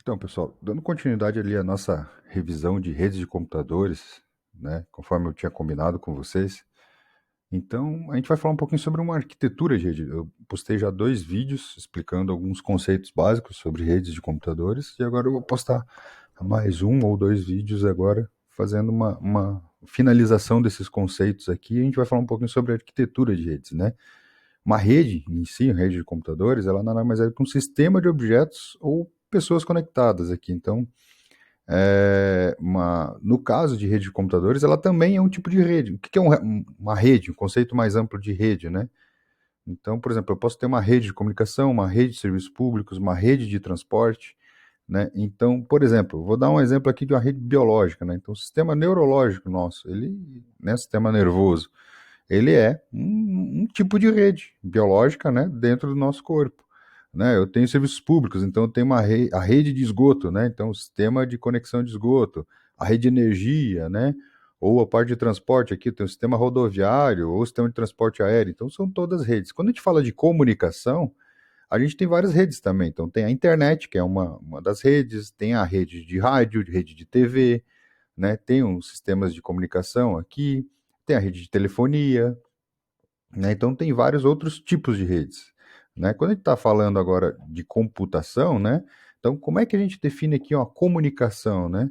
Então, pessoal, dando continuidade ali à nossa revisão de redes de computadores, né, conforme eu tinha combinado com vocês. Então, a gente vai falar um pouquinho sobre uma arquitetura de rede. Eu postei já 2 vídeos explicando alguns conceitos básicos sobre redes de computadores e agora eu vou postar mais 1 ou 2 vídeos agora fazendo uma finalização desses conceitos aqui. A gente vai falar um pouquinho sobre arquitetura de redes, né? Uma rede em si, uma rede de computadores, ela nada mais é que um sistema de objetos ou pessoas conectadas aqui. Então, no caso de rede de computadores, ela também é um tipo de rede. O que é uma rede? Um conceito mais amplo de rede, né? Então, por exemplo, eu posso ter uma rede de comunicação, uma rede de serviços públicos, uma rede de transporte, né? Então, por exemplo, vou dar um exemplo aqui de uma rede biológica, né? Então, o sistema neurológico nosso, ele, né, sistema nervoso, ele é um tipo de rede biológica, né, dentro do nosso corpo. Né? Eu tenho serviços públicos, então eu tenho a rede de esgoto, né? Então o sistema de conexão de esgoto, a rede de energia, né? Ou a parte de transporte aqui, tem o sistema rodoviário, ou o sistema de transporte aéreo. Então são todas redes. Quando a gente fala de comunicação, a gente tem várias redes também. Então tem a internet, que é uma das redes, tem a rede de rádio, rede de TV, né? Tem os sistemas de comunicação aqui, tem a rede de telefonia, né? Então tem vários outros tipos de redes, né? Quando a gente está falando agora de computação, né? Então como é que a gente define aqui uma comunicação, né?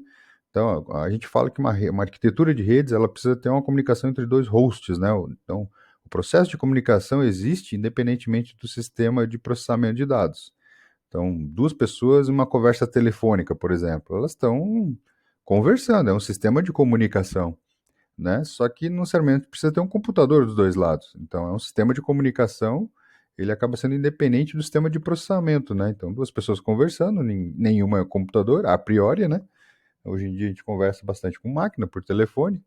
Então a gente fala que uma arquitetura de redes ela precisa ter uma comunicação entre dois hosts, né? Então o processo de comunicação existe independentemente do sistema de processamento de dados. Então duas pessoas em uma conversa telefônica, por exemplo, elas estão conversando, é um sistema de comunicação, né? Só que não necessariamente precisa ter um computador dos dois lados. Então é um sistema de comunicação, ele acaba sendo independente do sistema de processamento, né? Então duas pessoas conversando, nenhuma é computador, a priori, né? Hoje em dia a gente conversa bastante com máquina, por telefone,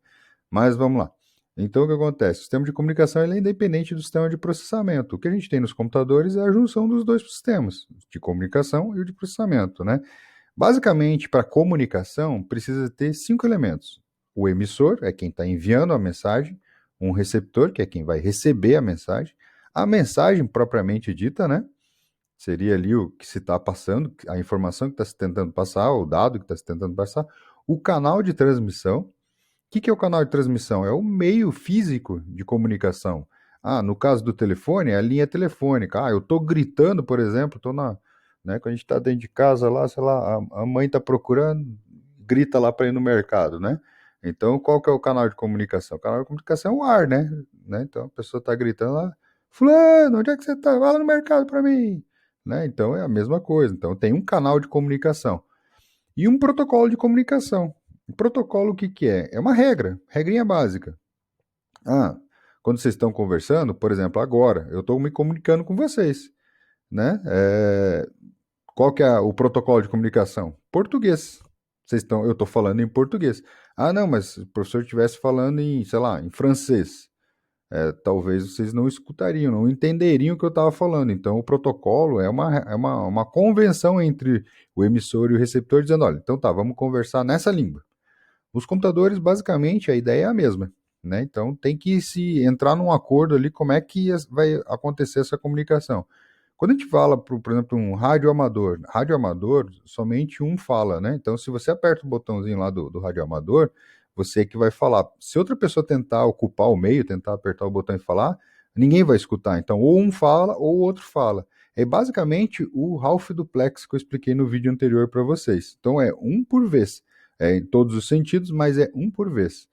mas vamos lá. Então o que acontece? O sistema de comunicação ele é independente do sistema de processamento. O que a gente tem nos computadores é a junção dos dois sistemas, de comunicação e o de processamento, né? Basicamente, para comunicação, precisa ter 5 elementos. O emissor é quem está enviando a mensagem, um receptor, que é quem vai receber a mensagem propriamente dita, né? Seria ali o que se está passando, a informação que está se tentando passar, o dado que está se tentando passar, o canal de transmissão. O que é o canal de transmissão? É o meio físico de comunicação. Ah, no caso do telefone, é a linha telefônica. Ah, eu estou gritando, por exemplo, estou na, né, quando a gente está dentro de casa lá, sei lá, a mãe está procurando, grita lá para ir no mercado, né? Então, qual que é o canal de comunicação? O canal de comunicação é o ar, né? Então, a pessoa está gritando lá, fulano, onde é que você está? Vai lá no mercado para mim. Né? Então, é a mesma coisa. Então, tem um canal de comunicação e um protocolo de comunicação. O protocolo o que, que é? É uma regra, regrinha básica. Ah, quando vocês estão conversando, por exemplo, agora, eu estou me comunicando com vocês, né? Qual que é o protocolo de comunicação? Português. Eu estou falando em português. Ah, não, mas se o professor estivesse falando em, sei lá, em francês, talvez vocês não escutariam, não entenderiam o que eu estava falando. Então, o protocolo é uma convenção entre o emissor e o receptor, dizendo: olha, então tá, vamos conversar nessa língua. Os computadores, basicamente, a ideia é a mesma. Né? Então, tem que se entrar num acordo ali como é que vai acontecer essa comunicação. Quando a gente fala, por exemplo, um rádio amador, somente um fala, né? Então, se você aperta o botãozinho lá do rádio amador, você é que vai falar. Se outra pessoa tentar ocupar o meio, tentar apertar o botão e falar, ninguém vai escutar. Então, ou um fala ou o outro fala. É basicamente o Half Duplex que eu expliquei no vídeo anterior para vocês. Então, é um por vez. É em todos os sentidos, mas é um por vez.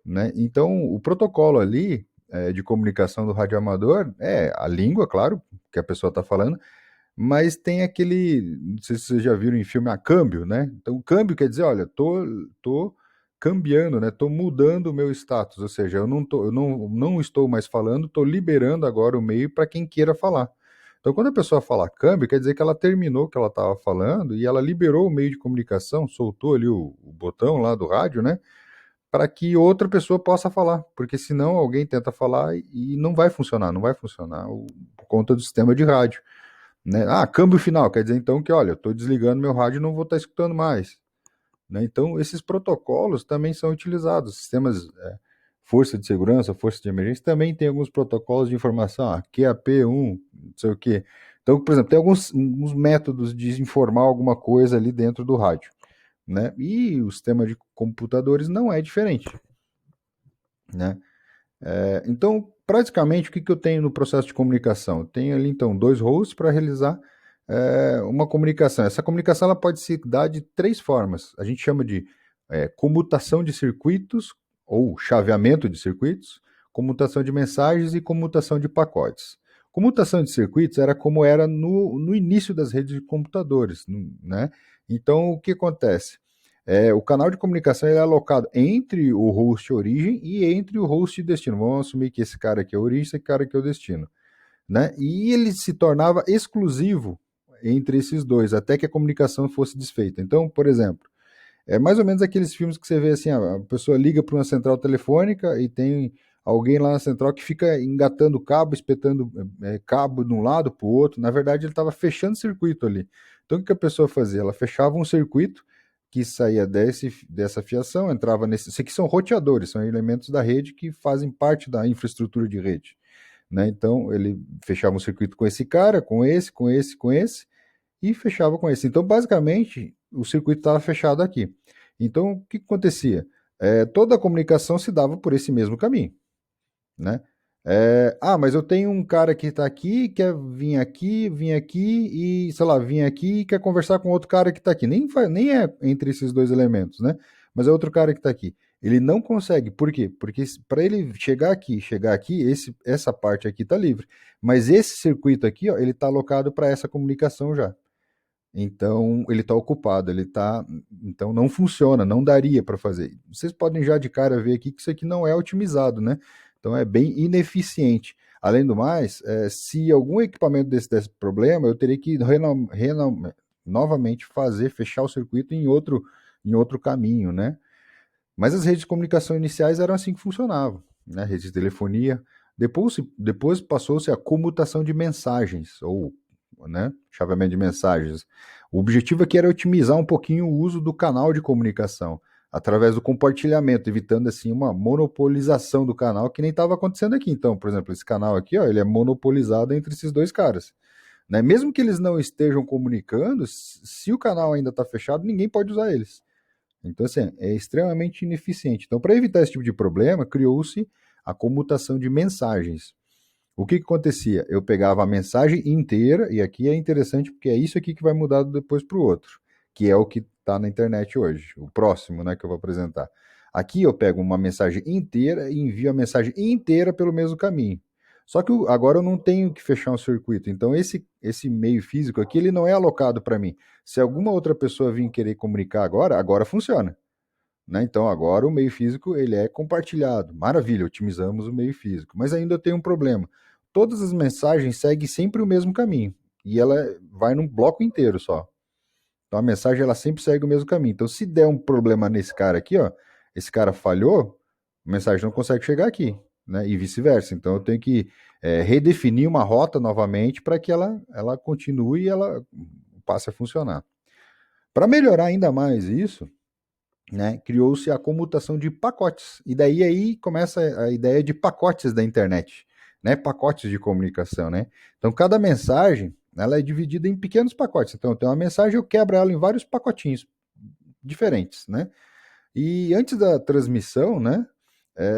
Né? Então, o protocolo ali de comunicação do radioamador é a língua, claro, que a pessoa está falando, mas tem aquele, não sei se vocês já viram em filme, a câmbio, né? Então, câmbio quer dizer, olha, tô cambiando, né? Tô mudando o meu status, ou seja, eu não estou mais falando, tô liberando agora o meio para quem queira falar. Então, quando a pessoa fala câmbio, quer dizer que ela terminou o que ela estava falando e ela liberou o meio de comunicação, soltou ali o botão lá do rádio, né? Para que outra pessoa possa falar, porque senão alguém tenta falar e não vai funcionar, não vai funcionar por conta do sistema de rádio. Né? Ah, câmbio final, quer dizer então que, olha, eu estou desligando meu rádio e não vou estar escutando mais. Né? Então, esses protocolos também são utilizados, sistemas força de segurança, força de emergência, também tem alguns protocolos de informação, QAP1, não sei o quê. Então, por exemplo, tem alguns métodos de informar alguma coisa ali dentro do rádio, né? E o sistema de computadores não é diferente, né? Então, praticamente, o que, que eu tenho no processo de comunicação? Eu tenho ali, então, dois hosts para realizar uma comunicação. Essa comunicação ela pode se dar de três formas. A gente chama de comutação de circuitos ou chaveamento de circuitos, comutação de mensagens e comutação de pacotes. Comutação de circuitos era como era no início das redes de computadores, né? Então, o que acontece? O canal de comunicação ele é alocado entre o host origem e entre o host destino. Vamos assumir que esse cara aqui é a origem, esse cara aqui é o destino, né? E ele se tornava exclusivo entre esses dois, até que a comunicação fosse desfeita. Então, por exemplo, é mais ou menos aqueles filmes que você vê assim, a pessoa liga para uma central telefônica e tem alguém lá na central que fica engatando cabo, espetando cabo de um lado para o outro. Na verdade, ele estava fechando circuito ali. Então, o que a pessoa fazia? Ela fechava um circuito que saía dessa fiação, entrava nesse. Isso aqui são roteadores, são elementos da rede que fazem parte da infraestrutura de rede. Né? Então, ele fechava um circuito com esse cara, com esse, com esse, com esse, e fechava com esse. Então, basicamente, o circuito estava fechado aqui. Então, o que acontecia? Toda a comunicação se dava por esse mesmo caminho, né? Mas eu tenho um cara que está aqui, quer vir aqui e, sei lá, vir aqui e quer conversar com outro cara que está aqui. Nem é entre esses dois elementos, né? Mas é outro cara que está aqui. Ele não consegue. Por quê? Porque para ele chegar aqui, essa parte aqui está livre. Mas esse circuito aqui, ó, ele está alocado para essa comunicação já. Então, ele está ocupado, então não funciona, não daria para fazer. Vocês podem já de cara ver aqui que isso aqui não é otimizado, né? Então é bem ineficiente. Além do mais, se algum equipamento desse problema, eu teria que novamente fechar o circuito em outro caminho, né? Mas as redes de comunicação iniciais eram assim que funcionavam, né? Redes de telefonia. Depois passou-se a comutação de mensagens, ou né, chaveamento de mensagens. O objetivo aqui era otimizar um pouquinho o uso do canal de comunicação, através do compartilhamento, evitando assim uma monopolização do canal, que nem estava acontecendo aqui. Então, por exemplo, esse canal aqui, ó, ele é monopolizado entre esses dois caras. Né? Mesmo que eles não estejam comunicando, se o canal ainda está fechado, ninguém pode usar eles. Então, assim, é extremamente ineficiente. Então, para evitar esse tipo de problema, criou-se a comutação de mensagens. O que acontecia? Eu pegava a mensagem inteira, e aqui é interessante porque é isso aqui que vai mudar depois para o outro, que é o que está na internet hoje, o próximo, né, que eu vou apresentar. Aqui eu pego uma mensagem inteira e envio a mensagem inteira pelo mesmo caminho. Só que agora eu não tenho que fechar um circuito, então esse meio físico aqui ele não é alocado para mim. Se alguma outra pessoa vir querer comunicar agora funciona. Né? Então agora o meio físico ele é compartilhado. Maravilha, otimizamos o meio físico. Mas ainda tem um problema. Todas as mensagens seguem sempre o mesmo caminho. E ela vai num bloco inteiro só. Então a mensagem ela sempre segue o mesmo caminho. Então se der um problema nesse cara aqui, ó, esse cara falhou, a mensagem não consegue chegar aqui. Né? E vice-versa. Então eu tenho que redefinir uma rota novamente para que ela continue e ela passe a funcionar. Para melhorar ainda mais isso, né, criou-se a comutação de pacotes. E daí aí começa a ideia de pacotes da internet, né, pacotes de comunicação, né? Então cada mensagem, ela é dividida em pequenos pacotes. Então eu tenho uma mensagem, eu quebro ela em vários pacotinhos diferentes, né? E antes da transmissão, né,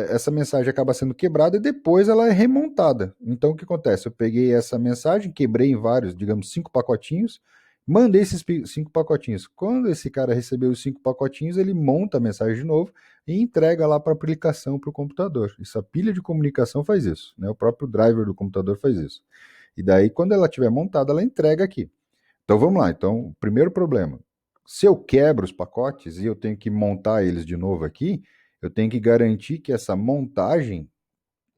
essa mensagem acaba sendo quebrada e depois ela é remontada. Então o que acontece? Eu peguei essa mensagem, quebrei em vários, digamos, 5 pacotinhos, mandei esses 5 pacotinhos. Quando esse cara recebeu os 5 pacotinhos, ele monta a mensagem de novo e entrega lá para a aplicação, para o computador. Isso, a pilha de comunicação faz isso, né? O próprio driver do computador faz isso. E daí, quando ela estiver montada, ela entrega aqui. Então vamos lá. Então, primeiro problema. Se eu quebro os pacotes e eu tenho que montar eles de novo aqui, eu tenho que garantir que essa montagem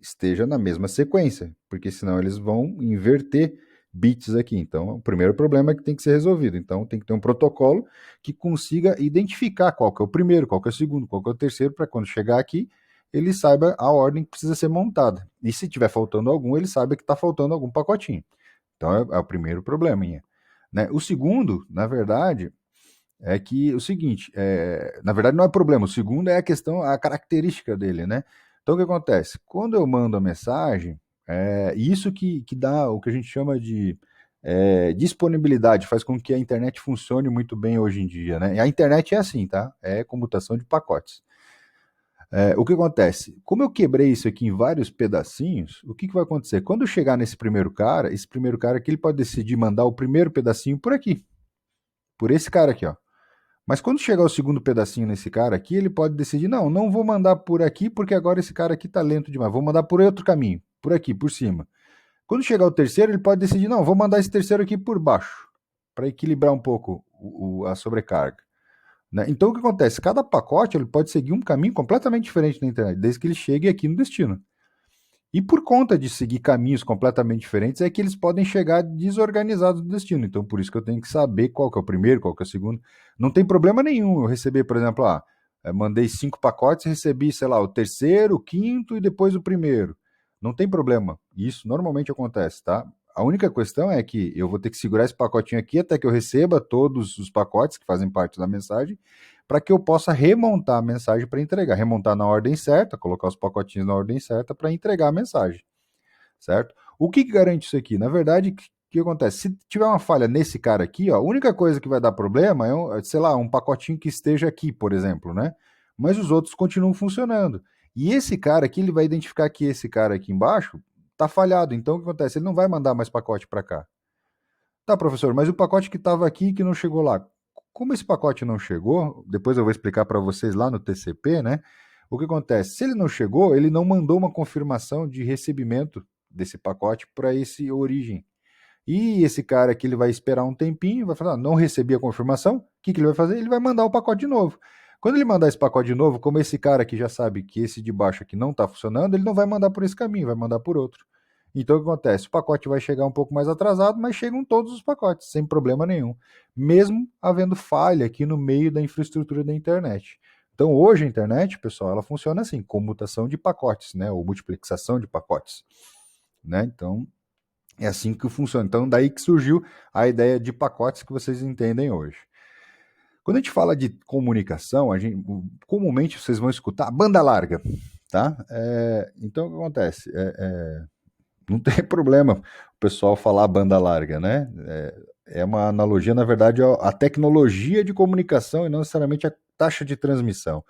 esteja na mesma sequência, porque senão eles vão inverter bits aqui. Então, o primeiro problema é que tem que ser resolvido. Então, tem que ter um protocolo que consiga identificar qual que é o primeiro, qual que é o segundo, qual que é o terceiro, para quando chegar aqui, ele saiba a ordem que precisa ser montada. E se tiver faltando algum, ele saiba que está faltando algum pacotinho. Então, é o primeiro probleminha. Né? O segundo, na verdade, é que o seguinte, na verdade não é problema, o segundo é a questão, a característica dele, né? Então o que acontece? Quando eu mando a mensagem, isso que dá o que a gente chama de Disponibilidade faz com que a internet funcione muito bem hoje em dia, né? E a internet é assim, tá? É comutação de pacotes. O que acontece? Como eu quebrei isso aqui em vários pedacinhos, o que vai acontecer? Quando eu chegar nesse primeiro cara, esse primeiro cara aqui, ele pode decidir mandar o primeiro pedacinho por aqui, por esse cara aqui, ó. Mas quando chegar o segundo pedacinho nesse cara aqui, ele pode decidir, não, não vou mandar por aqui, porque agora esse cara aqui tá lento demais, vou mandar por outro caminho, por aqui, por cima. Quando chegar o terceiro, ele pode decidir, não, vou mandar esse terceiro aqui por baixo, para equilibrar um pouco a sobrecarga. Né? Então o que acontece? Cada pacote ele pode seguir um caminho completamente diferente na internet, desde que ele chegue aqui no destino. E por conta de seguir caminhos completamente diferentes, é que eles podem chegar desorganizados no destino. Então, por isso que eu tenho que saber qual que é o primeiro, qual que é o segundo. Não tem problema nenhum eu receber, por exemplo, mandei 5 pacotes e recebi, sei lá, o terceiro, o quinto e depois o primeiro. Não tem problema. Isso normalmente acontece, tá? A única questão é que eu vou ter que segurar esse pacotinho aqui até que eu receba todos os pacotes que fazem parte da mensagem, para que eu possa remontar a mensagem para entregar. Remontar na ordem certa, colocar os pacotinhos na ordem certa para entregar a mensagem, certo? O que garante isso aqui? Na verdade, o que acontece? Se tiver uma falha nesse cara aqui, ó, a única coisa que vai dar problema é, sei lá, um pacotinho que esteja aqui, por exemplo, né? Mas os outros continuam funcionando. E esse cara aqui, ele vai identificar que esse cara aqui embaixo tá falhado. Então, o que acontece? Ele não vai mandar mais pacote para cá. Tá, professor, mas o pacote que estava aqui que não chegou lá. Como esse pacote não chegou, depois eu vou explicar para vocês lá no TCP, né? O que acontece? Se ele não chegou, ele não mandou uma confirmação de recebimento desse pacote para esse origem. E esse cara aqui ele vai esperar um tempinho, vai falar, não recebi a confirmação, o que ele vai fazer? Ele vai mandar o pacote de novo. Quando ele mandar esse pacote de novo, como esse cara aqui já sabe que esse de baixo aqui não está funcionando, ele não vai mandar por esse caminho, vai mandar por outro. Então o que acontece? O pacote vai chegar um pouco mais atrasado, mas chegam todos os pacotes, sem problema nenhum. Mesmo havendo falha aqui no meio da infraestrutura da internet. Então hoje a internet, pessoal, ela funciona assim, comutação de pacotes, né? Ou multiplexação de pacotes. Né? Então, é assim que funciona. Então, daí que surgiu a ideia de pacotes que vocês entendem hoje. Quando a gente fala de comunicação, comumente vocês vão escutar banda larga, tá? Então, o que acontece? Não tem problema o pessoal falar banda larga, né? É uma analogia, na verdade, à tecnologia de comunicação e não necessariamente à taxa de transmissão.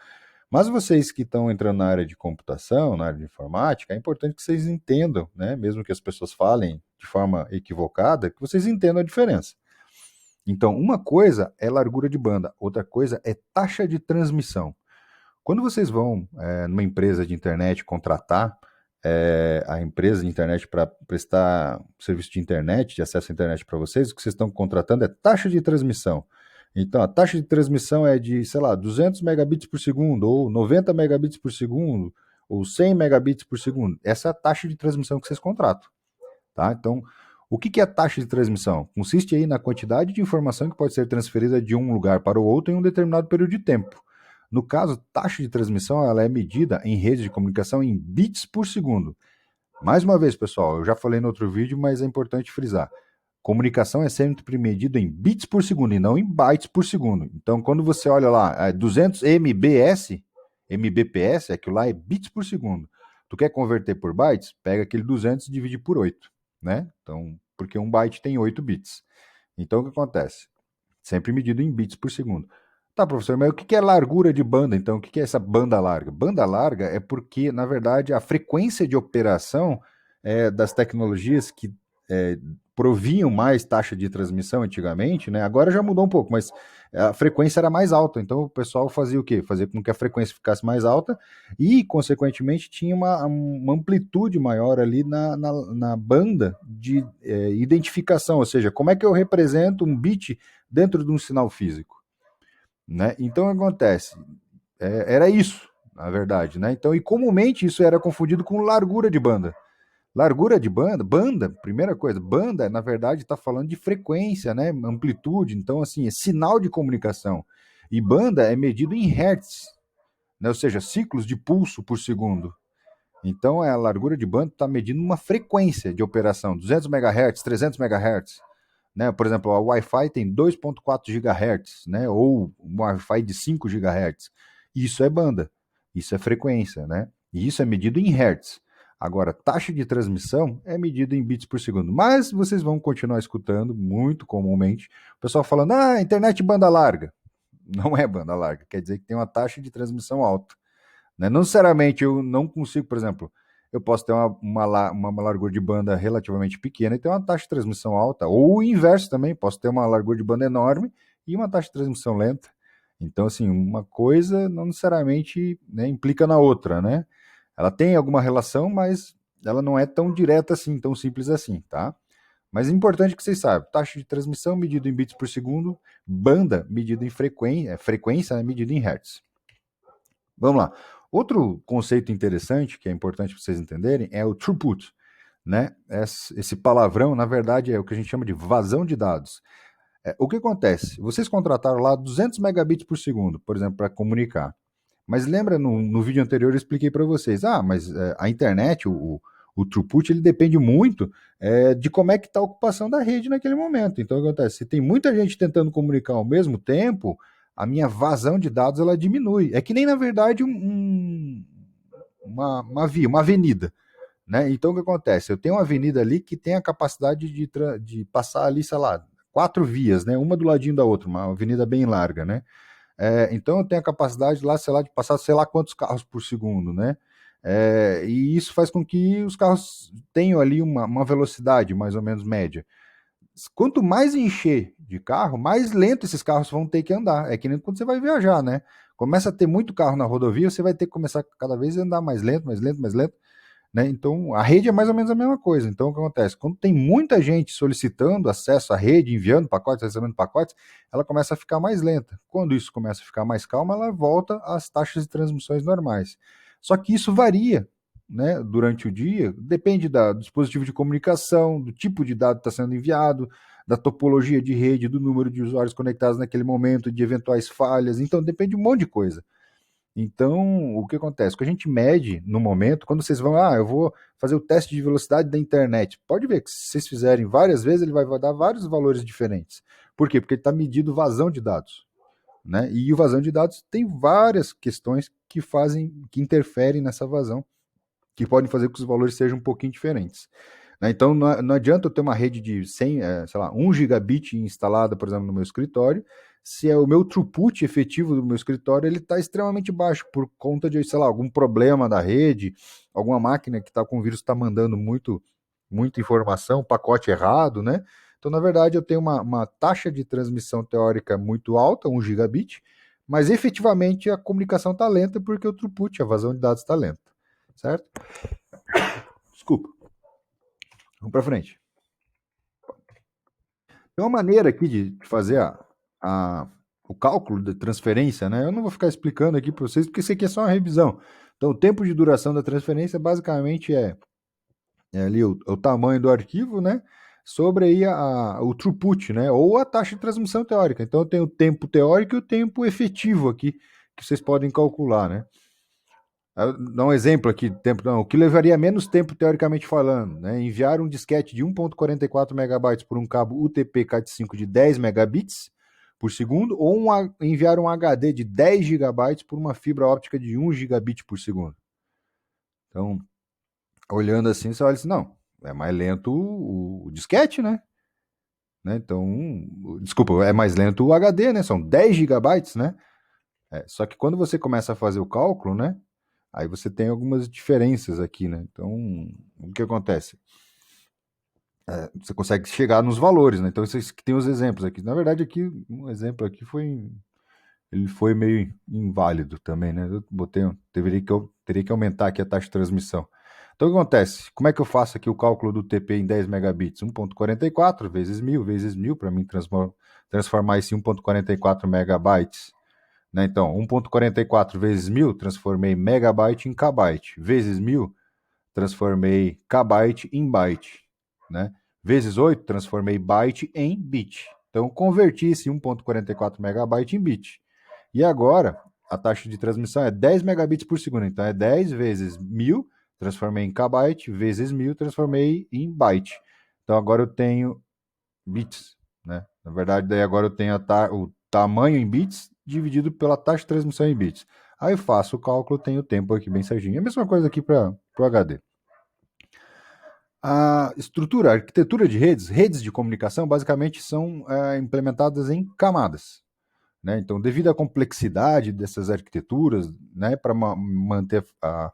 Mas vocês que estão entrando na área de computação, na área de informática, é importante que vocês entendam, né? Mesmo que as pessoas falem de forma equivocada, que vocês entendam a diferença. Então, uma coisa é largura de banda, outra coisa é taxa de transmissão. Quando vocês vão numa empresa de internet contratar a empresa de internet para prestar serviço de internet, de acesso à internet para vocês, o que vocês estão contratando é taxa de transmissão. Então, a taxa de transmissão é de, sei lá, 200 megabits por segundo, ou 90 megabits por segundo, ou 100 megabits por segundo. Essa é a taxa de transmissão que vocês contratam. Tá? Então, o que é a taxa de transmissão? Consiste aí na quantidade de informação que pode ser transferida de um lugar para o outro em um determinado período de tempo. No caso, taxa de transmissão ela é medida em rede de comunicação em bits por segundo. Mais uma vez, pessoal, eu já falei no outro vídeo, mas é importante frisar. Comunicação é sempre medida em bits por segundo e não em bytes por segundo. Então, quando você olha lá, 200 MBS, MBPS, aquilo lá é bits por segundo. Tu quer converter por bytes? Pega aquele 200 e divide por 8, né? Então, porque um byte tem 8 bits. Então, o que acontece? Sempre medido em bits por segundo. Tá, professor, mas o que é largura de banda, então? O que é essa banda larga? Banda larga é porque, na verdade, a frequência de operação das tecnologias que proviam mais taxa de transmissão antigamente, né? Agora já mudou um pouco, mas a frequência era mais alta. Então o pessoal fazia o quê? Fazia com que a frequência ficasse mais alta e, consequentemente, tinha uma amplitude maior ali na banda de identificação, ou seja, como é que eu represento um bit dentro de um sinal físico. Né? Então, o que acontece? Era isso, na verdade. Né? Então, e comumente isso era confundido com largura de banda. Largura de banda, primeira coisa, banda, na verdade, está falando de frequência, né? Amplitude, então, assim, é sinal de comunicação. E banda é medido em hertz, né? Ou seja, ciclos de pulso por segundo. Então, a largura de banda está medindo uma frequência de operação, 200 MHz, 300 MHz. Né? Por exemplo, a Wi-Fi tem 2.4 GHz, né? Ou um Wi-Fi de 5 GHz. Isso é banda, isso é frequência, né? E isso é medido em hertz. Agora, taxa de transmissão é medida em bits por segundo. Mas vocês vão continuar escutando, muito comumente, o pessoal falando, internet banda larga. Não é banda larga, quer dizer que tem uma taxa de transmissão alta. Né? Não necessariamente eu não consigo, por exemplo, eu posso ter uma largura de banda relativamente pequena e ter uma taxa de transmissão alta, ou o inverso também, posso ter uma largura de banda enorme e uma taxa de transmissão lenta. Então, assim, uma coisa não necessariamente, né, implica na outra, né? Ela tem alguma relação, mas ela não é tão direta assim, tão simples assim, tá? Mas é importante que vocês saibam, taxa de transmissão medida em bits por segundo, banda medida em frequência, né, medida em hertz. Vamos lá. Outro conceito interessante, que é importante para vocês entenderem, é o throughput. Né? Esse palavrão, na verdade, é o que a gente chama de vazão de dados. O que acontece? Vocês contrataram lá 200 megabits por segundo, por exemplo, para comunicar. Mas lembra, no vídeo anterior eu expliquei para vocês, mas a internet, o throughput, ele depende muito de como é que está a ocupação da rede naquele momento. Então, o que acontece? Se tem muita gente tentando comunicar ao mesmo tempo, a minha vazão de dados ela diminui. É que nem, na verdade, uma via, uma avenida. Né? Então, o que acontece? Eu tenho uma avenida ali que tem a capacidade de passar ali, sei lá, 4 vias, né? Uma do ladinho da outra, uma avenida bem larga, né? Então eu tenho a capacidade lá, sei lá, de passar sei lá quantos carros por segundo, né? E isso faz com que os carros tenham ali uma velocidade mais ou menos média. Quanto mais encher de carro, mais lento esses carros vão ter que andar. É que nem quando você vai viajar, né? Começa a ter muito carro na rodovia, você vai ter que começar cada vez a andar mais lento, mais lento, mais lento. Né? Então, a rede é mais ou menos a mesma coisa. Então, o que acontece? Quando tem muita gente solicitando acesso à rede, enviando pacotes, recebendo pacotes, ela começa a ficar mais lenta. Quando isso começa a ficar mais calma, ela volta às taxas de transmissões normais. Só que isso varia, né, durante o dia, depende do dispositivo de comunicação, do tipo de dado que está sendo enviado, da topologia de rede, do número de usuários conectados naquele momento, de eventuais falhas. Então, depende de um monte de coisa. Então, o que acontece? O que a gente mede no momento, quando vocês vão, eu vou fazer o teste de velocidade da internet. Pode ver que se vocês fizerem várias vezes, ele vai dar vários valores diferentes. Por quê? Porque ele está medindo vazão de dados. Né? E o vazão de dados tem várias questões que interferem nessa vazão, que podem fazer com que os valores sejam um pouquinho diferentes. Né? Então, não adianta eu ter uma rede de 100, sei lá, 1 gigabit instalada, por exemplo, no meu escritório, se o meu throughput efetivo do meu escritório ele está extremamente baixo por conta de, sei lá, algum problema da rede, alguma máquina que está com o vírus está mandando muita informação, pacote errado, né? Então, na verdade, eu tenho uma taxa de transmissão teórica muito alta, 1 gigabit, mas efetivamente a comunicação está lenta porque o throughput, a vazão de dados está lenta, certo? Desculpa. Vamos para frente. Tem uma maneira aqui de fazer o cálculo da transferência, né? Eu não vou ficar explicando aqui para vocês, porque isso aqui é só uma revisão. Então, o tempo de duração da transferência basicamente é ali o tamanho do arquivo, né? Sobre aí o throughput, né? Ou a taxa de transmissão teórica. Então, eu tenho o tempo teórico e o tempo efetivo aqui, que vocês podem calcular, né? Dá um exemplo aqui, o que levaria menos tempo teoricamente falando, né? Enviar um disquete de 1.44 megabytes por um cabo UTP Cat5 de 10 megabits por segundo, ou enviar um HD de 10 gigabytes por uma fibra óptica de 1 gigabit por segundo. Então, olhando assim, você olha assim, não, é mais lento o disquete, né? Então, desculpa, é mais lento o HD, né? São 10 gigabytes, né? Só que quando você começa a fazer o cálculo, né? Aí você tem algumas diferenças aqui, né? Então, o que acontece? Você consegue chegar nos valores, né? Então, vocês tem os exemplos aqui. Na verdade, aqui, um exemplo aqui ele foi meio inválido também, né? Teria que aumentar aqui a taxa de transmissão. Então, o que acontece? Como é que eu faço aqui o cálculo do TP em 10 megabits? 1.44 vezes 1000 para mim transformar esse 1.44 megabytes. Né? Então, 1.44 vezes 1000, transformei megabyte em kbyte. Vezes 1000, transformei kbyte em byte. Né? Vezes 8, transformei byte em bit. Então, converti esse 1.44 megabyte em bit. E agora, a taxa de transmissão é 10 megabits por segundo. Então, é 10 vezes 1000, transformei em kbyte, vezes 1000, transformei em byte. Então, agora eu tenho bits. Né? Na verdade, daí agora eu tenho o tamanho em bits dividido pela taxa de transmissão em bits. Aí eu faço o cálculo, tenho o tempo aqui bem certinho. É a mesma coisa aqui para o HD. A estrutura, a arquitetura de redes de comunicação, basicamente são implementadas em camadas. Né? Então, devido à complexidade dessas arquiteturas, né, para manter a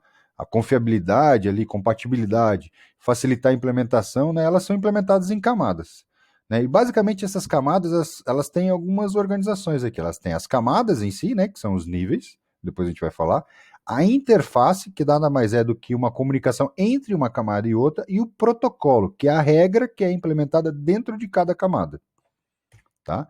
confiabilidade, ali, compatibilidade, facilitar a implementação, né, elas são implementadas em camadas. Né? E basicamente essas camadas, elas têm algumas organizações aqui. Elas têm as camadas em si, né, que são os níveis, depois a gente vai falar, a interface, que nada mais é do que uma comunicação entre uma camada e outra, e o protocolo, que é a regra que é implementada dentro de cada camada. Tá?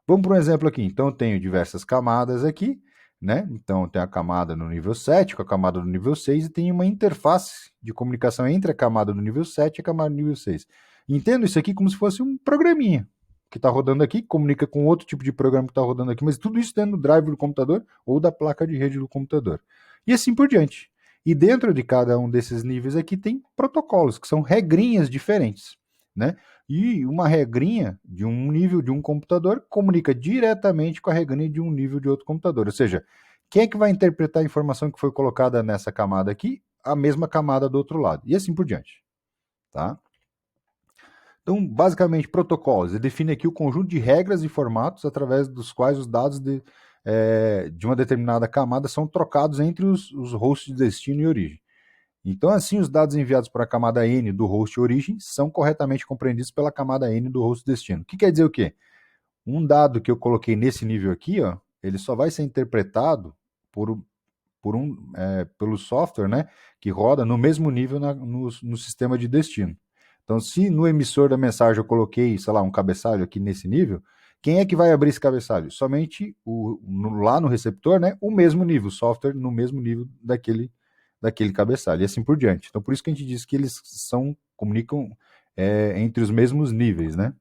Vamos para um exemplo aqui. Então, eu tenho diversas camadas aqui, né? Então, tem a camada no nível 7, com a camada no nível 6, e tem uma interface de comunicação entre a camada do nível 7 e a camada do nível 6. Entendo isso aqui como se fosse um programinha que está rodando aqui, que comunica com outro tipo de programa que está rodando aqui, mas tudo isso dentro do drive do computador ou da placa de rede do computador. E assim por diante. E dentro de cada um desses níveis aqui tem protocolos, que são regrinhas diferentes, né? E uma regrinha de um nível de um computador comunica diretamente com a regrinha de um nível de outro computador. Ou seja, quem é que vai interpretar a informação que foi colocada nessa camada aqui? A mesma camada do outro lado. E assim por diante. Tá? Então, basicamente, protocolos. Ele define aqui o conjunto de regras e formatos através dos quais os dados de uma determinada camada são trocados entre os hosts de destino e origem. Então, assim, os dados enviados para a camada N do host origem são corretamente compreendidos pela camada N do host destino. O que quer dizer o quê? Um dado que eu coloquei nesse nível aqui, ó, ele só vai ser interpretado pelo software, né, que roda no mesmo nível no sistema de destino. Então, se no emissor da mensagem eu coloquei, sei lá, um cabeçalho aqui nesse nível, quem é que vai abrir esse cabeçalho? Somente lá no receptor, né, o mesmo nível, o software no mesmo nível daquele cabeçalho, e assim por diante. Então, por isso que a gente diz que eles comunicam entre os mesmos níveis, né?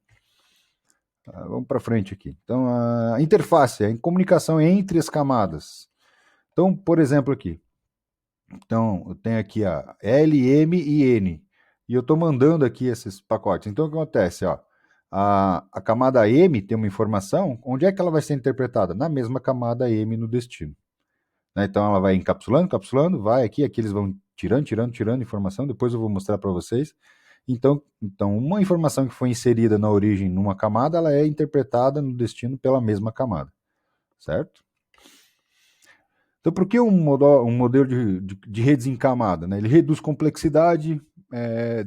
Vamos para frente aqui. Então, a interface, a comunicação entre as camadas. Então, por exemplo, aqui. Então, eu tenho aqui a L, M e N. E eu estou mandando aqui esses pacotes. Então, o que acontece? Ó, a camada M tem uma informação. Onde é que ela vai ser interpretada? Na mesma camada M no destino. Né? Então, ela vai encapsulando, encapsulando, vai aqui eles vão tirando informação. Depois eu vou mostrar para vocês. Então, uma informação que foi inserida na origem numa camada, ela é interpretada no destino pela mesma camada. Certo? Então, por que um modelo de redes em camada? Né? Ele reduz complexidade,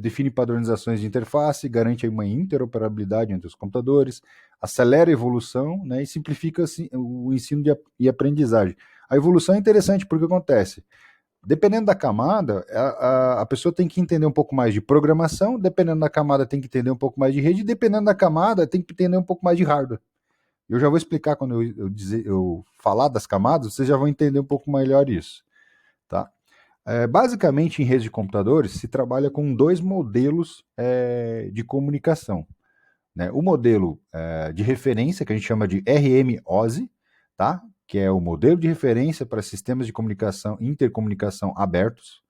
define padronizações de interface, garante uma interoperabilidade entre os computadores, acelera a evolução, né, e simplifica assim, o ensino e aprendizagem. A evolução é interessante porque acontece. Dependendo da camada, a pessoa tem que entender um pouco mais de programação, dependendo da camada tem que entender um pouco mais de rede, e dependendo da camada tem que entender um pouco mais de hardware. Eu já vou explicar quando eu falar das camadas, vocês já vão entender um pouco melhor isso. Tá? Basicamente, em redes de computadores, se trabalha com dois modelos de comunicação. Né? O modelo de referência, que a gente chama de RMOSI, tá? Que é o modelo de referência para sistemas de comunicação, intercomunicação abertos,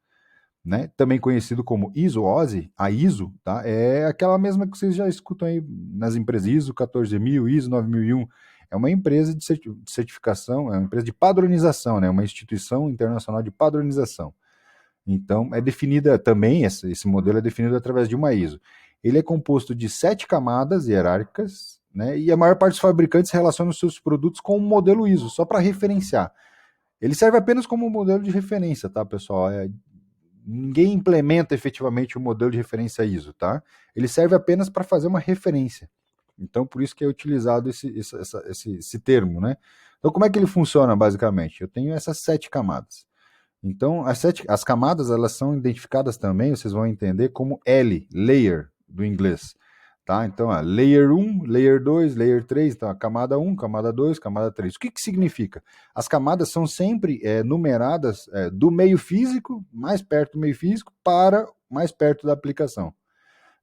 né? Também conhecido como ISO-OSI, a ISO, tá? É aquela mesma que vocês já escutam aí nas empresas ISO 14000, ISO 9001. É uma empresa de certificação, é uma empresa de padronização, né? Uma instituição internacional de padronização. Então, é definida também, esse modelo é definido através de uma ISO. Ele é composto de 7 camadas hierárquicas, né? E a maior parte dos fabricantes relaciona os seus produtos com o modelo ISO, só para referenciar. Ele serve apenas como modelo de referência, tá, pessoal? Ninguém implementa efetivamente o modelo de referência ISO, tá? Ele serve apenas para fazer uma referência. Então, por isso que é utilizado esse termo, né? Então, como é que ele funciona, basicamente? Eu tenho essas 7 camadas. Então, as camadas, elas são identificadas também, vocês vão entender, como L, layer, do inglês. Tá? Então, layer 1, layer 2, layer 3, então a camada 1, camada 2, camada 3. O que significa? As camadas são sempre numeradas do meio físico, mais perto do meio físico, para mais perto da aplicação.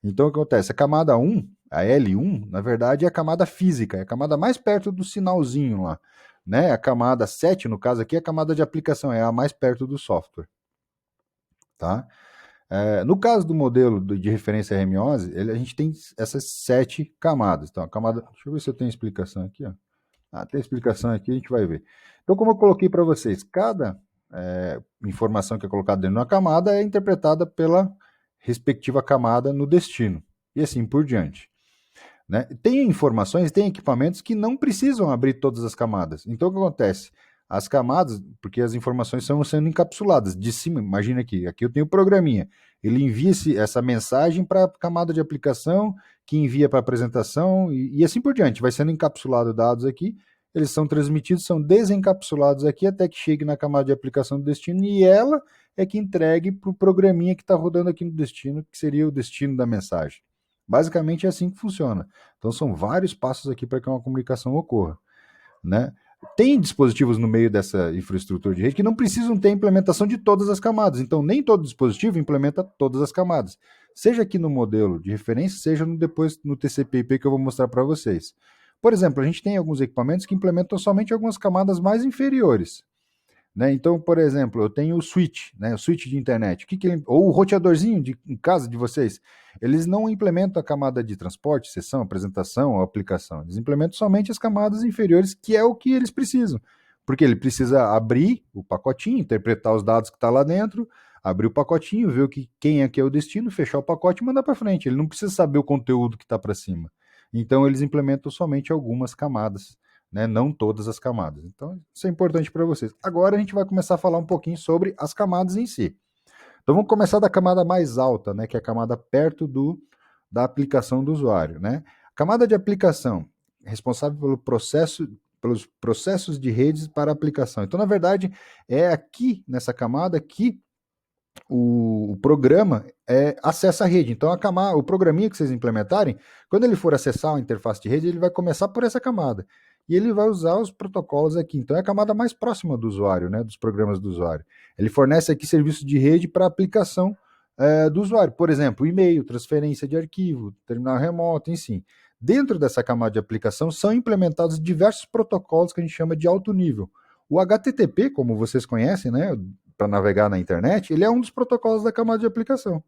Então, o que acontece? A camada 1, a L1, na verdade, é a camada física, é a camada mais perto do sinalzinho lá. Né? A camada 7, no caso aqui, é a camada de aplicação, é a mais perto do software. Tá? No caso do modelo de referência RMOSE, a gente tem essas 7 camadas. Então, a camada. Deixa eu ver se eu tenho explicação aqui. Ó. Tem explicação aqui, a gente vai ver. Então, como eu coloquei para vocês, cada informação que é colocada dentro de uma camada é interpretada pela respectiva camada no destino, e assim por diante. Né? Tem informações, tem equipamentos que não precisam abrir todas as camadas. Então, o que acontece? As camadas, porque as informações estão sendo encapsuladas de cima, imagina aqui eu tenho o programinha, ele envia essa mensagem para a camada de aplicação, que envia para a apresentação, e assim por diante, vai sendo encapsulado dados aqui, eles são transmitidos, são desencapsulados aqui, até que chegue na camada de aplicação do destino, e ela é que entregue para o programinha que está rodando aqui no destino, que seria o destino da mensagem. Basicamente é assim que funciona. Então são vários passos aqui para que uma comunicação ocorra, né? Tem dispositivos no meio dessa infraestrutura de rede que não precisam ter a implementação de todas as camadas. Então nem todo dispositivo implementa todas as camadas. Seja aqui no modelo de referência, seja depois no TCP/IP que eu vou mostrar para vocês. Por exemplo, a gente tem alguns equipamentos que implementam somente algumas camadas mais inferiores. Né? Então, por exemplo, eu tenho o switch, né? O switch de internet, ou o roteadorzinho em casa de vocês. Eles não implementam a camada de transporte, sessão, apresentação ou aplicação. Eles implementam somente as camadas inferiores, que é o que eles precisam. Porque ele precisa abrir o pacotinho, interpretar os dados que estão lá dentro, abrir o pacotinho, ver quem é que é o destino, fechar o pacote e mandar para frente. Ele não precisa saber o conteúdo que está para cima. Então, eles implementam somente algumas camadas. Né, não todas as camadas. Então, isso é importante para vocês. Agora a gente vai começar a falar um pouquinho sobre as camadas em si. Então, vamos começar da camada mais alta, né, que é a camada perto da aplicação do usuário. Né? A camada de aplicação, responsável pelos processos de redes para aplicação. Então, na verdade, é aqui nessa camada que o programa acessa a rede. Então, o programinha que vocês implementarem, quando ele for acessar a interface de rede, ele vai começar por essa camada. E ele vai usar os protocolos aqui. Então, é a camada mais próxima do usuário, né, dos programas do usuário. Ele fornece aqui serviço de rede para aplicação do usuário. Por exemplo, e-mail, transferência de arquivo, terminal remoto, enfim. Dentro dessa camada de aplicação são implementados diversos protocolos que a gente chama de alto nível. O HTTP, como vocês conhecem, né, para navegar na internet, ele é um dos protocolos da camada de aplicação,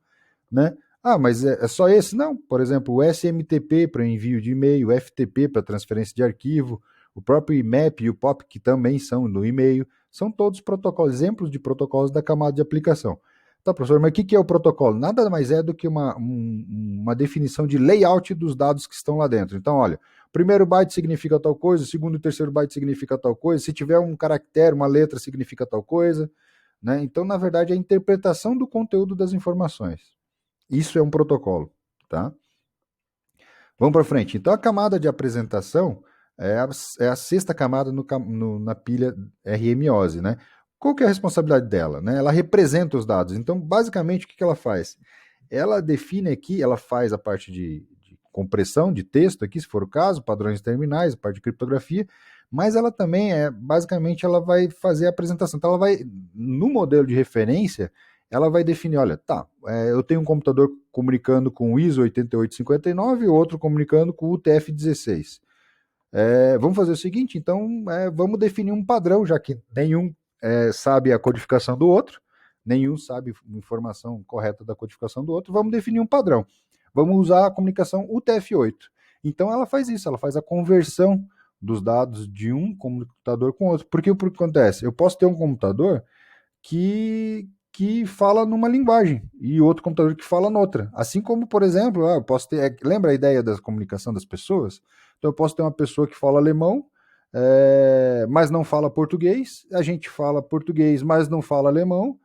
né? Ah, mas é só esse? Não. Por exemplo, o SMTP para envio de e-mail, o FTP para transferência de arquivo, o próprio IMAP e o POP, que também são no e-mail, são todos protocolos, exemplos de protocolos da camada de aplicação. Tá, professor, mas o que é o protocolo? Nada mais é do que uma definição de layout dos dados que estão lá dentro. Então, olha, o primeiro byte significa tal coisa, o segundo e o terceiro byte significa tal coisa, se tiver um caractere, uma letra, significa tal coisa. Né? Então, na verdade, é a interpretação do conteúdo das informações. Isso é um protocolo. Tá? Vamos para frente. Então, a camada de apresentação é a sexta camada na pilha RMOSE. Né? Qual que é a responsabilidade dela? Né? Ela representa os dados. Então, basicamente, o que ela faz? Ela define aqui, ela faz a parte de compressão de texto aqui, se for o caso, padrões terminais, a parte de criptografia, mas ela também basicamente, ela vai fazer a apresentação. Então, ela vai, no modelo de referência, ela vai definir, olha, tá, eu tenho um computador comunicando com o ISO 8859 e outro comunicando com o UTF-16. Vamos fazer o seguinte, então, vamos definir um padrão, já que nenhum sabe a codificação do outro, nenhum sabe a informação correta da codificação do outro, vamos definir um padrão. Vamos usar a comunicação UTF-8. Então, ela faz isso, ela faz a conversão dos dados de um computador com outro. Porque o que acontece? Eu posso ter um computador que fala numa linguagem e outro computador que fala noutra. Assim como, por exemplo, eu posso ter. Lembra a ideia da comunicação das pessoas? Então eu posso ter uma pessoa que fala alemão, mas não fala português, a gente fala português, mas não fala alemão.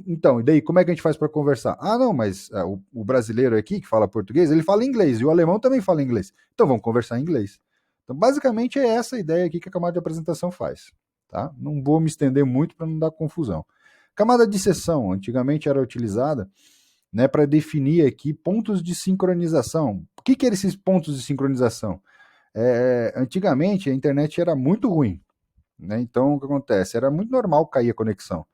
Então, e daí, como é que a gente faz para conversar? Ah, não, mas o brasileiro aqui que fala português, ele fala inglês, e o alemão também fala inglês. Então vamos conversar em inglês. Então, basicamente, é essa a ideia aqui que a camada de apresentação faz. Tá? Não vou me estender muito para não dar confusão. Camada de sessão, antigamente era utilizada, né, para definir aqui pontos de sincronização. O que eram esses pontos de sincronização? Antigamente, a internet era muito ruim. Né? Então, o que acontece? Era muito normal cair a conexão.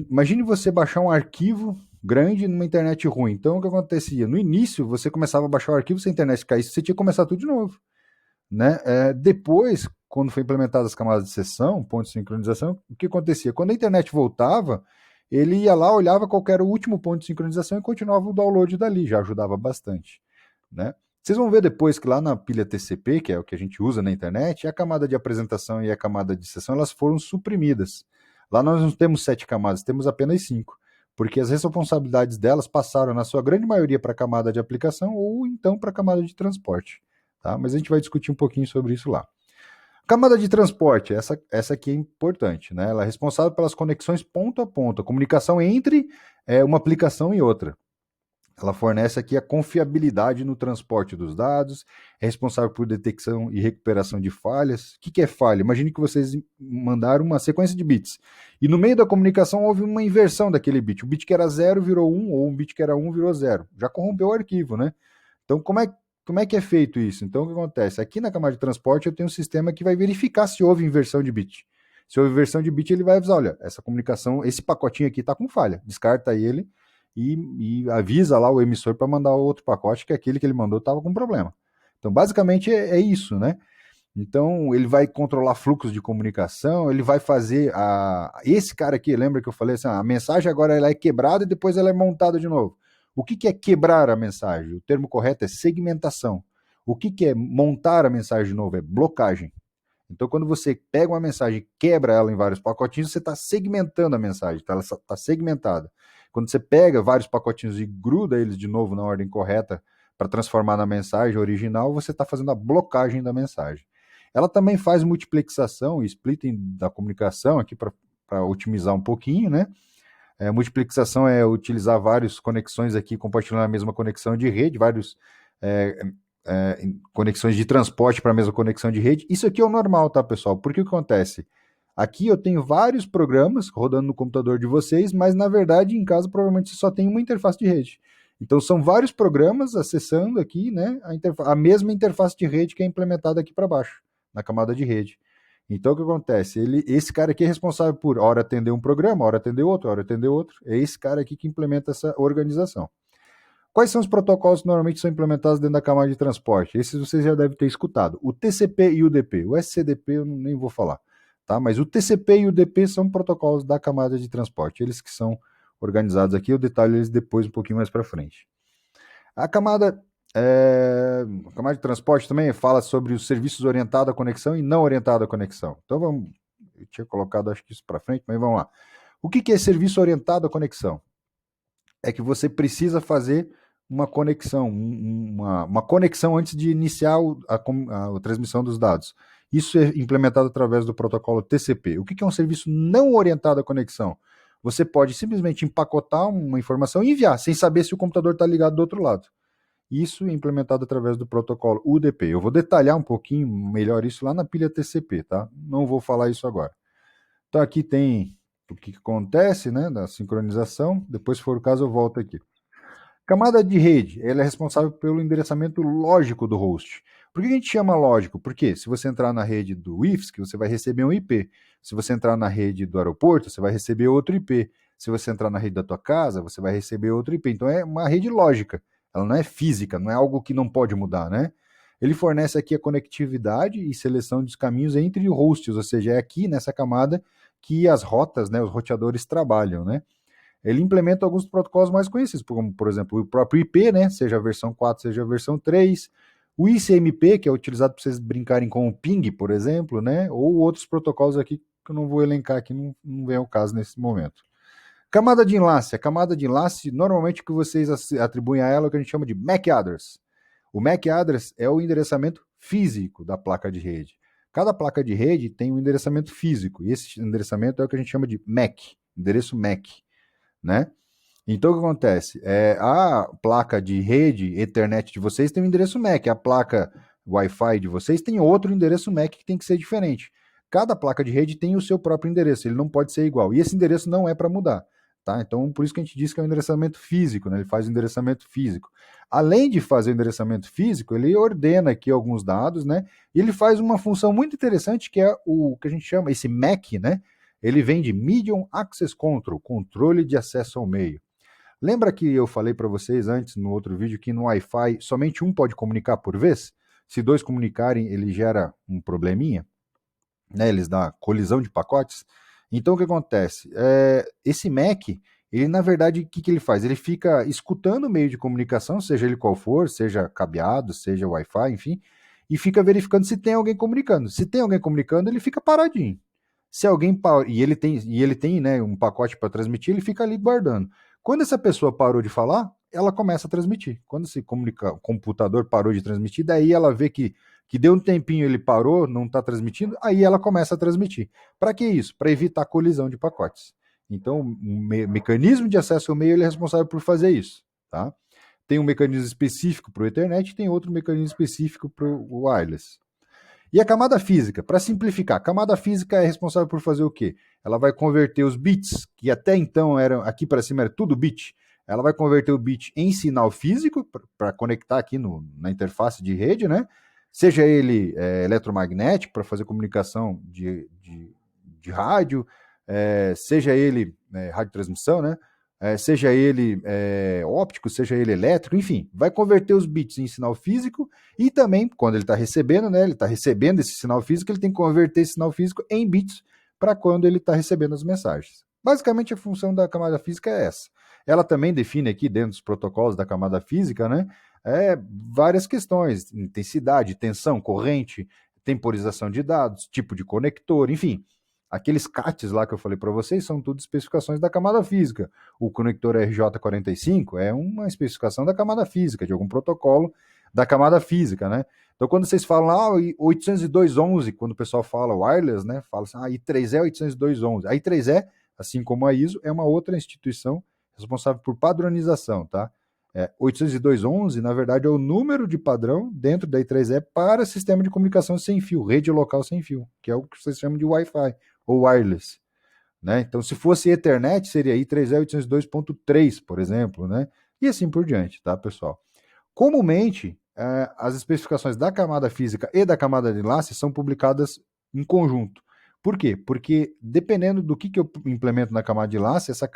Imagine você baixar um arquivo grande numa internet ruim. Então, o que acontecia? No início, você começava a baixar o arquivo, se a internet caísse, você tinha que começar tudo de novo. Né? Depois, quando foi implementadas as camadas de sessão, ponto de sincronização, o que acontecia? Quando a internet voltava, ele ia lá, olhava qual era o último ponto de sincronização e continuava o download dali, já ajudava bastante. Né? Vocês vão ver depois que lá na pilha TCP, que é o que a gente usa na internet, a camada de apresentação e a camada de sessão elas foram suprimidas. Lá nós não temos 7 camadas, temos apenas 5. porque as responsabilidades delas passaram, na sua grande maioria, para a camada de aplicação ou então para a camada de transporte. Tá? Mas a gente vai discutir um pouquinho sobre isso lá. Camada de transporte, essa aqui é importante, né? Ela é responsável pelas conexões ponto a ponto, a comunicação entre uma aplicação e outra. Ela fornece aqui a confiabilidade no transporte dos dados, é responsável por detecção e recuperação de falhas. O que é falha? Imagine que vocês mandaram uma sequência de bits e no meio da comunicação houve uma inversão daquele bit. O bit que era 0 virou 1, ou um bit que era 1 virou 0. Já corrompeu o arquivo, né? Então, como é que é feito isso? Então, o que acontece? Aqui na camada de transporte eu tenho um sistema que vai verificar se houve inversão de bit. Se houve inversão de bit, ele vai avisar, olha, essa comunicação, esse pacotinho aqui está com falha. Descarta ele e avisa lá o emissor para mandar outro pacote, que aquele que ele mandou estava com problema. Então, basicamente, é isso, né? Então, ele vai controlar fluxos de comunicação, ele vai fazer esse cara aqui, lembra que eu falei assim, a mensagem agora ela é quebrada e depois ela é montada de novo. O que é quebrar a mensagem? O termo correto é segmentação. O que é montar a mensagem de novo? É blocagem. Então, quando você pega uma mensagem e quebra ela em vários pacotinhos, você está segmentando a mensagem, ela está segmentada. Quando você pega vários pacotinhos e gruda eles de novo na ordem correta para transformar na mensagem original, você está fazendo a blocagem da mensagem. Ela também faz multiplexação e splitting da comunicação aqui para otimizar um pouquinho, né? Multiplexação é utilizar várias conexões aqui, compartilhando a mesma conexão de rede, vários conexões de transporte para a mesma conexão de rede. Isso aqui é o normal, tá, pessoal? Porque o que acontece? Aqui eu tenho vários programas rodando no computador de vocês, mas na verdade em casa provavelmente só tem uma interface de rede. Então são vários programas acessando aqui, né, a mesma interface de rede que é implementada aqui para baixo, na camada de rede. Então o que acontece? Esse cara aqui é responsável por hora atender um programa, hora atender outro, hora atender outro. É esse cara aqui que implementa essa organização. Quais são os protocolos que normalmente são implementados dentro da camada de transporte? Esses vocês já devem ter escutado. O TCP e o UDP. O SCDP eu nem vou falar. Tá? Mas o TCP e o UDP são protocolos da camada de transporte. Eles que são organizados aqui. Eu detalho eles depois um pouquinho mais para frente. A camada de transporte também fala sobre os serviços orientados à conexão e não orientados à conexão. Então vamos... Eu tinha colocado acho que isso para frente, mas vamos lá. O que é serviço orientado à conexão? É que você precisa fazer uma conexão, uma conexão antes de iniciar a transmissão dos dados. Isso é implementado através do protocolo TCP. O que é um serviço não orientado à conexão? Você pode simplesmente empacotar uma informação e enviar, sem saber se o computador está ligado do outro lado. Isso é implementado através do protocolo UDP. Eu vou detalhar um pouquinho melhor isso lá na pilha TCP, tá? Não vou falar isso agora. Então aqui tem o que acontece, né, da sincronização. Depois, se for o caso, eu volto aqui. Camada de rede, ela é responsável pelo endereçamento lógico do host. Por que a gente chama lógico? Porque se você entrar na rede do IFSC, você vai receber um IP. Se você entrar na rede do aeroporto, você vai receber outro IP. Se você entrar na rede da tua casa, você vai receber outro IP. Então é uma rede lógica. Ela não é física, não é algo que não pode mudar, né? Ele fornece aqui a conectividade e seleção dos caminhos entre hosts, ou seja, é aqui nessa camada que as rotas, né, os roteadores trabalham, né? Ele implementa alguns protocolos mais conhecidos, como, por exemplo, o próprio IP, né, seja a versão 4, seja a versão 3, o ICMP, que é utilizado para vocês brincarem com o ping, por exemplo, né, ou outros protocolos aqui que eu não vou elencar aqui, não vem ao caso nesse momento. Camada de enlace. A camada de enlace, normalmente o que vocês atribuem a ela é o que a gente chama de MAC address. O MAC address é o endereçamento físico da placa de rede. Cada placa de rede tem um endereçamento físico, e esse endereçamento é o que a gente chama de MAC, endereço MAC, né? Então, o que acontece? A placa de rede Ethernet de vocês tem um endereço MAC, a placa Wi-Fi de vocês tem outro endereço MAC que tem que ser diferente. Cada placa de rede tem o seu próprio endereço, ele não pode ser igual, e esse endereço não é para mudar. Tá? Então, por isso que a gente diz que é um endereçamento físico, né? Ele faz o endereçamento físico. Além de fazer o endereçamento físico, ele ordena aqui alguns dados, né? E ele faz uma função muito interessante, que é o que a gente chama, esse MAC, né? Ele vem de Medium Access Control, controle de acesso ao meio. Lembra que eu falei para vocês antes, no outro vídeo, que no Wi-Fi somente um pode comunicar por vez? Se dois comunicarem, ele gera um probleminha, né? Eles dão colisão de pacotes. Então, o que acontece? Esse MAC, ele na verdade, o que ele faz? Ele fica escutando o meio de comunicação, seja ele qual for, seja cabeado, seja Wi-Fi, enfim, e fica verificando se tem alguém comunicando. Se tem alguém comunicando, ele fica paradinho. Se alguém e ele tem, né, um pacote para transmitir, ele fica ali guardando. Quando essa pessoa parou de falar, ela começa a transmitir. Quando esse computador parou de transmitir, daí ela vê que deu um tempinho, ele parou, não está transmitindo, aí ela começa a transmitir. Para que isso? Para evitar colisão de pacotes. Então, o mecanismo de acesso ao meio ele é responsável por fazer isso. Tá? Tem um mecanismo específico para o Ethernet e tem outro mecanismo específico para o wireless. E a camada física, para simplificar, a camada física é responsável por fazer o quê? Ela vai converter os bits, que até então eram, aqui para cima era tudo bit, ela vai converter o bit em sinal físico para conectar aqui na interface de rede, né? Seja ele eletromagnético para fazer comunicação de rádio, seja ele radiotransmissão, né? Seja ele óptico, seja ele elétrico, enfim, vai converter os bits em sinal físico e também, quando ele está recebendo, né, ele está recebendo esse sinal físico, ele tem que converter esse sinal físico em bits para quando ele está recebendo as mensagens. Basicamente, a função da camada física é essa. Ela também define aqui, dentro dos protocolos da camada física, né, várias questões, intensidade, tensão, corrente, temporização de dados, tipo de conector, enfim. Aqueles CATs lá que eu falei para vocês são tudo especificações da camada física. O conector RJ45 é uma especificação da camada física, de algum protocolo da camada física, né? Então, quando vocês falam 802.11, quando o pessoal fala wireless, né? Fala assim, I3E 802.11. A I3E, assim como a ISO, é uma outra instituição responsável por padronização, tá? 802.11, na verdade, é o número de padrão dentro da I3E para sistema de comunicação sem fio, rede local sem fio, que é o que vocês chamam de Wi-Fi ou wireless. Né? Então, se fosse Ethernet, seria I3E 802.3, por exemplo, né? E assim por diante, tá, pessoal? Comumente, as especificações da camada física e da camada de enlace são publicadas em conjunto. Por quê? Porque dependendo do que eu implemento na camada de enlace, essa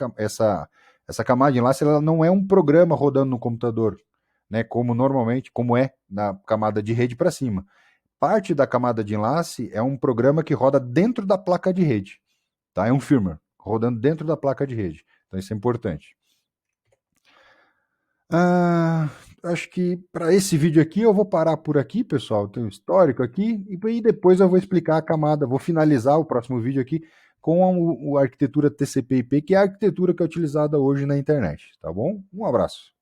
camada de enlace ela não é um programa rodando no computador, né? Como normalmente, como é na camada de rede para cima. Parte da camada de enlace é um programa que roda dentro da placa de rede. Tá? É um firmware rodando dentro da placa de rede. Então isso é importante. Acho que para esse vídeo aqui eu vou parar por aqui, pessoal. Tem um histórico aqui e depois eu vou explicar a camada. Vou finalizar o próximo vídeo aqui com a arquitetura TCP/IP, que é a arquitetura que é utilizada hoje na internet. Tá bom? Um abraço.